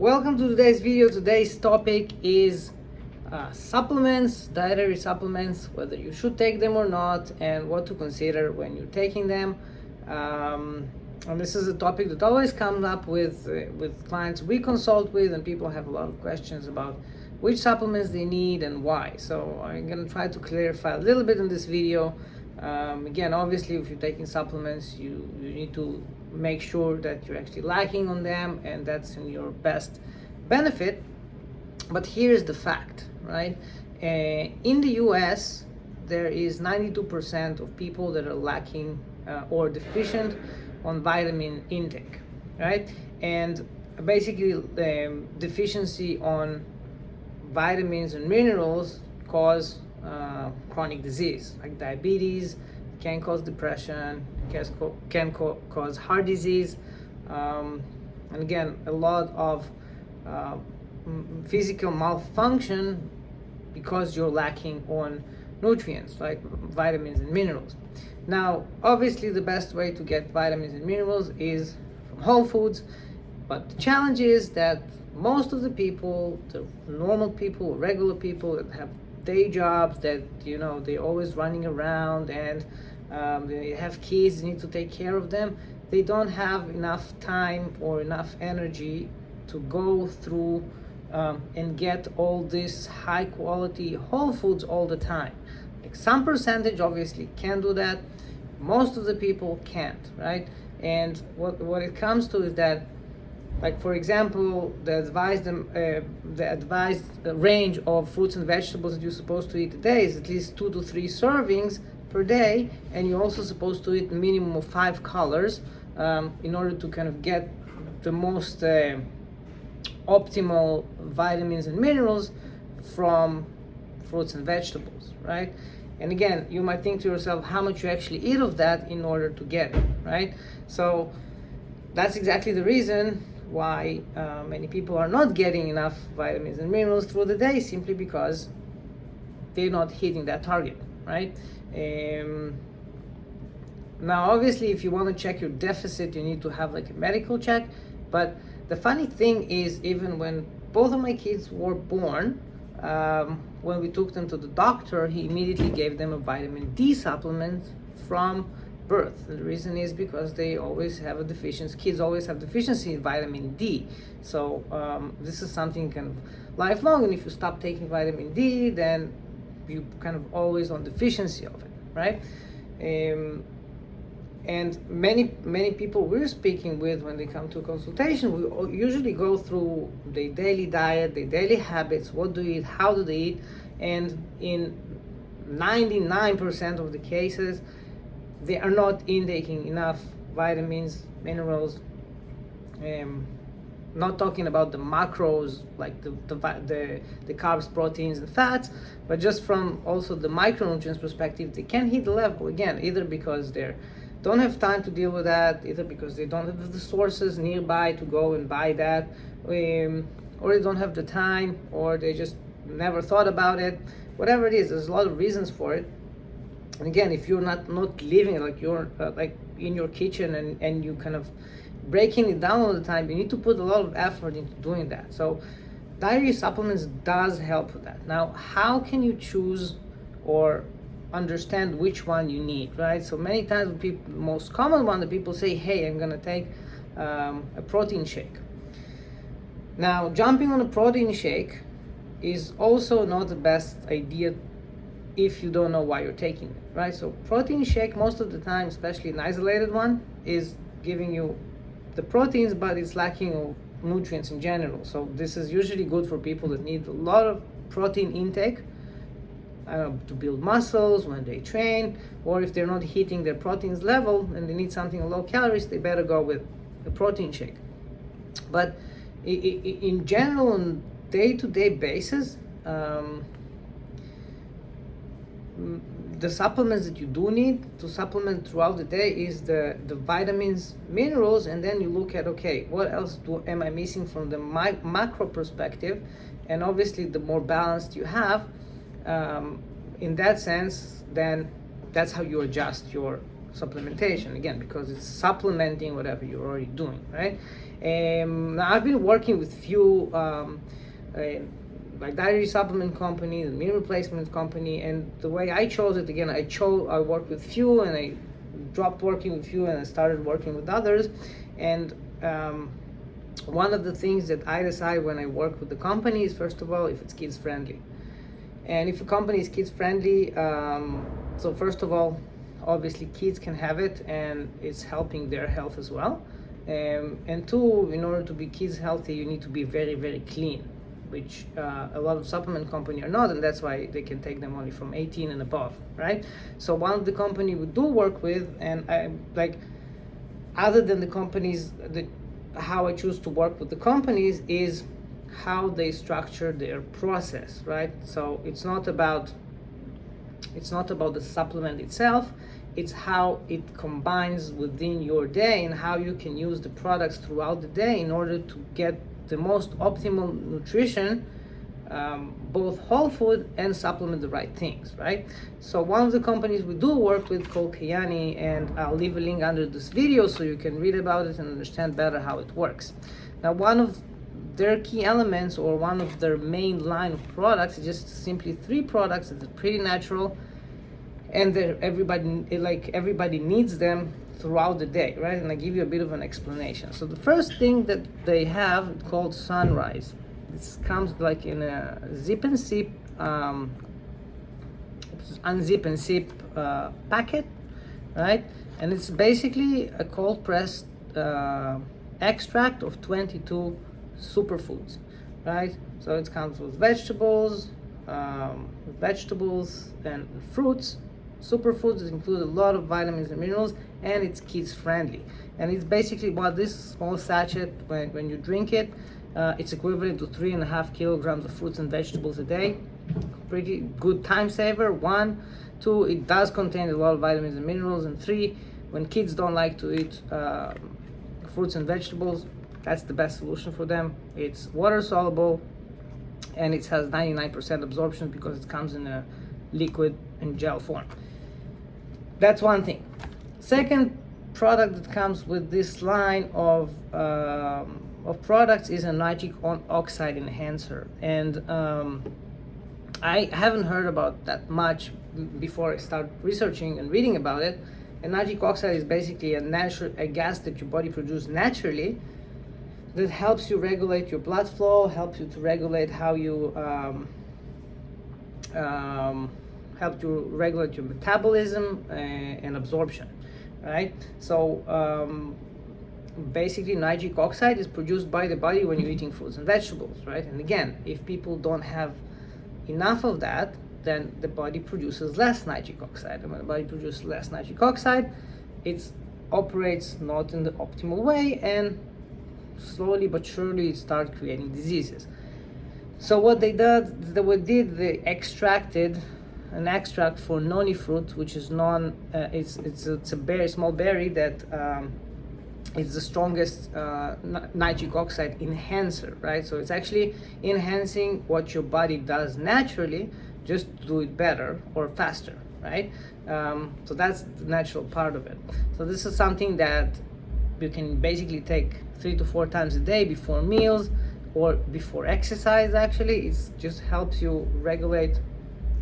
Welcome to today's video. Today's topic is supplements, dietary supplements, whether you should take them or not, and what to consider when you're taking them. And this is a topic that always comes up with clients we consult with, and people have a lot of questions about which supplements they need and why. So I'm going to try to clarify a little bit in this video. Again, obviously, if you're taking supplements, you need to make sure that you're actually lacking on them, and that's in your best benefit. But here's the fact, right? In the US, there is 92% of people that are lacking or deficient on vitamin intake, right? And basically, deficiency on vitamins and minerals cause chronic disease like diabetes, can cause depression, can cause heart disease, and again, a lot of physical malfunction because you're lacking on nutrients like vitamins and minerals. Now, obviously, the best way to get vitamins and minerals is from whole foods, but the challenge is that most of the people, the normal people, regular people that have day jobs, that they're always running around, and they have kids, they need to take care of them, they don't have enough time or enough energy to go through and get all this high quality whole foods all the time. Like, some percentage obviously can do that, most of the people can't, right? And what it comes to is that, like, for example, the advised range of fruits and vegetables that you're supposed to eat a day is at least 2 to 3 servings per day, and you're also supposed to eat a minimum of 5 colors in order to kind of get the most optimal vitamins and minerals from fruits and vegetables, right? And again, you might think to yourself how much you actually eat of that in order to get it, right? So that's exactly the reason why many people are not getting enough vitamins and minerals through the day, simply because they're not hitting that target, right? Now, obviously, if you want to check your deficit, you need to have like a medical check. But the funny thing is, even when both of my kids were born, when we took them to the doctor, he immediately gave them a vitamin D supplement from birth. And the reason is because they always have a deficiency. Kids always have deficiency in vitamin D. So this is something kind of lifelong. And if you stop taking vitamin D, then you kind of always on deficiency of it, right? And many people we're speaking with, when they come to a consultation, we usually go through their daily diet, their daily habits, what do they eat, how do they eat, and in 99% of the cases, they are not intaking enough vitamins, minerals. Not talking about the macros, like the carbs, proteins, and fats, but just from also the micronutrients perspective, they can't hit the level, again, either because they don't have time to deal with that, either because they don't have the sources nearby to go and buy that, or they don't have the time, or they just never thought about it. Whatever it is, there's a lot of reasons for it. And again, if you're not living like you're like in your kitchen and you kind of breaking it down all the time, you need to put a lot of effort into doing that. So dietary supplements does help with that. Now, how can you choose or understand which one you need, right? So many times, the most common one that people say, hey, I'm gonna take a protein shake. Now, jumping on a protein shake is also not the best idea if you don't know why you're taking it, right? So protein shake, most of the time, especially an isolated one, is giving you the proteins, but it's lacking of nutrients in general. So this is usually good for people that need a lot of protein intake to build muscles when they train, or if they're not hitting their proteins level and they need something low calories, they better go with a protein shake. But in general, on day-to-day basis, the supplements that you do need to supplement throughout the day is the vitamins, minerals, and then you look at, okay, what else am I missing from the macro perspective? And obviously, the more balanced you have, in that sense, then that's how you adjust your supplementation, again, because it's supplementing whatever you're already doing, right? Now I've been working with few like dietary supplement company, the meal replacement company, and the way I chose it, again, I worked with few, and I dropped working with few, and I started working with others. And one of the things that I decide when I work with the company is, first of all, if it's kids friendly. And if a company is kids friendly, so first of all, obviously kids can have it, and it's helping their health as well. And two, in order to be kids healthy, you need to be very, very clean, which a lot of supplement companies are not, and that's why they can take them only from 18 and above, right? So one of the company we do work with, and I like, other than the companies, how I choose to work with the companies is how they structure their process, right? So it's not about the supplement itself, it's how it combines within your day and how you can use the products throughout the day in order to get the most optimal nutrition, both whole food and supplement the right things, right? So one of the companies we do work with called Kayani, and I'll leave a link under this video so you can read about it and understand better how it works. Now, one of their key elements, or one of their main line of products, is just simply 3 products that are pretty natural, and everybody needs them throughout the day, right? And I give you a bit of an explanation. So the first thing that they have called Sunrise. This comes like in a zip and sip, unzip and sip packet, right? And it's basically a cold pressed extract of 22 superfoods, right? So it comes with vegetables and fruits. Superfoods include a lot of vitamins and minerals, and it's kids friendly. And it's basically this small sachet, when you drink it, it's equivalent to 3.5 kilograms of fruits and vegetables a day. Pretty good time saver. 1, 2, it does contain a lot of vitamins and minerals. And 3, when kids don't like to eat fruits and vegetables, that's the best solution for them. It's water soluble, and it has 99% absorption because it comes in a liquid and gel form. That's one thing. Second product that comes with this line of products is a nitric oxide enhancer, and I haven't heard about that much before I start researching and reading about it. And nitric oxide is basically a gas that your body produces naturally that helps you regulate your blood flow, helps you to regulate how you help you regulate your metabolism and absorption, right? So basically nitric oxide is produced by the body when you're eating fruits and vegetables, right? And again, if people don't have enough of that, then the body produces less nitric oxide. And when the body produces less nitric oxide, it operates not in the optimal way, and slowly but surely it starts creating diseases. So what they did, they extracted an extract for noni fruit, which is it's a small berry that is the strongest nitric oxide enhancer, right? So it's actually enhancing what your body does naturally, just to do it better or faster, right? So that's the natural part of it. So this is something that you can basically take 3 to 4 times a day before meals or before exercise. Actually, it just helps you regulate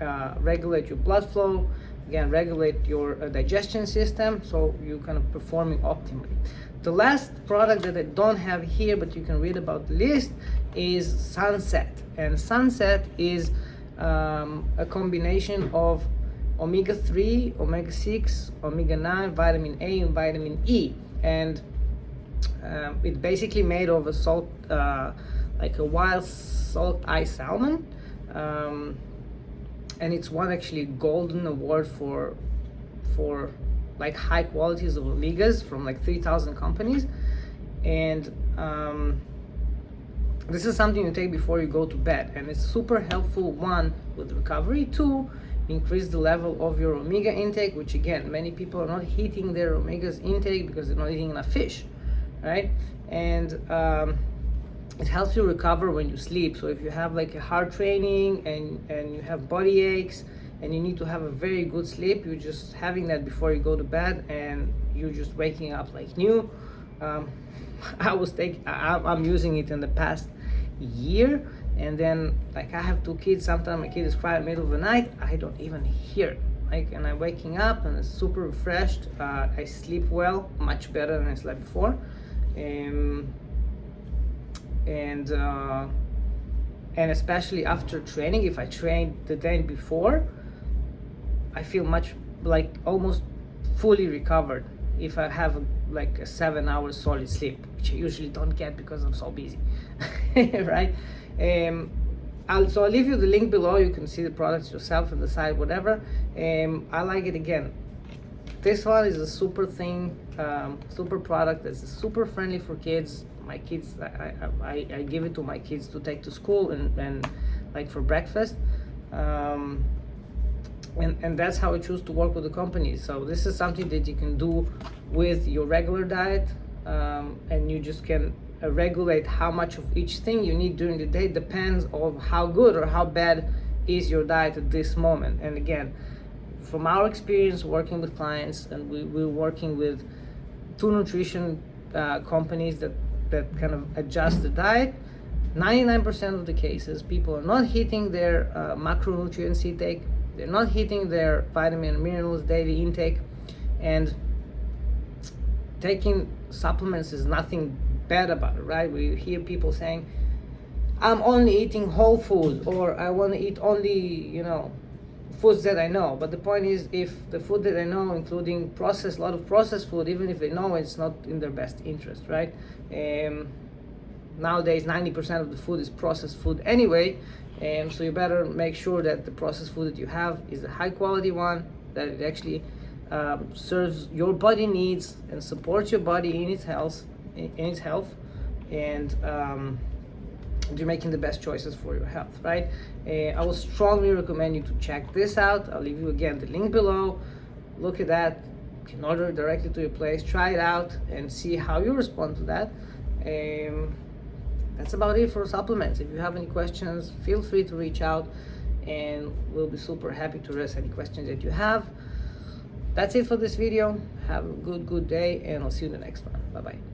your blood flow, again, regulate your digestion system, so you're kind of performing optimally. The last product that I don't have here, but you can read about the list, is Sunset. And Sunset is a combination of omega-3, omega-6, omega-9, vitamin A, and vitamin E. And it's basically made of a salt, like a wild salt ice salmon. And it's won actually golden award for like high qualities of omegas from like 3,000 companies. And this is something you take before you go to bed, and it's super helpful, 1, with recovery, 2, increase the level of your omega intake, which again, many people are not hitting their omegas intake because they're not eating enough fish, right? And it helps you recover when you sleep. So if you have like a hard training and you have body aches and you need to have a very good sleep. You're just having that before you go to bed, and you're just waking up like new. I'm using it in the past year, and then like I have 2 kids. Sometimes my kid is crying in the middle of the night, I don't even hear it. Like, and I'm waking up and it's super refreshed. I sleep well, much better than I slept before. And especially after training, if I trained the day before, I feel much like almost fully recovered if I have like a 7 hours solid sleep, which I usually don't get because I'm so busy. Right? So I'll leave you the link below. You can see the products yourself and decide whatever. I like it. Again, this one is a super thing, super product that's super friendly for kids. My kids, I give it to my kids to take to school and like for breakfast. And that's how I choose to work with the company. So this is something that you can do with your regular diet, and you just can regulate how much of each thing you need during the day. Depends on how good or how bad is your diet at this moment. And again, from our experience working with clients, and we're working with 2 nutrition companies that kind of adjust the diet, 99% of the cases people are not hitting their macronutrients intake, they're not hitting their vitamin and minerals daily intake, and taking supplements is nothing bad about it, right? We hear people saying, I'm only eating whole food, or I want to eat only, foods that I know. But the point is, if the food that I know, including a lot of processed food, even if they know it's not in their best interest, right? Nowadays, 90% of the food is processed food anyway, so you better make sure that the processed food that you have is a high quality one, that it actually serves your body needs and supports your body in its health, and you're making the best choices for your health, right? I will strongly recommend you to check this out. I'll leave you again the link below. Look at that. You can order it directly to your place. Try it out and see how you respond to that. That's about it for supplements. If you have any questions, feel free to reach out, and we'll be super happy to address any questions that you have. That's it for this video. Have a good day, and I'll see you in the next one. Bye bye.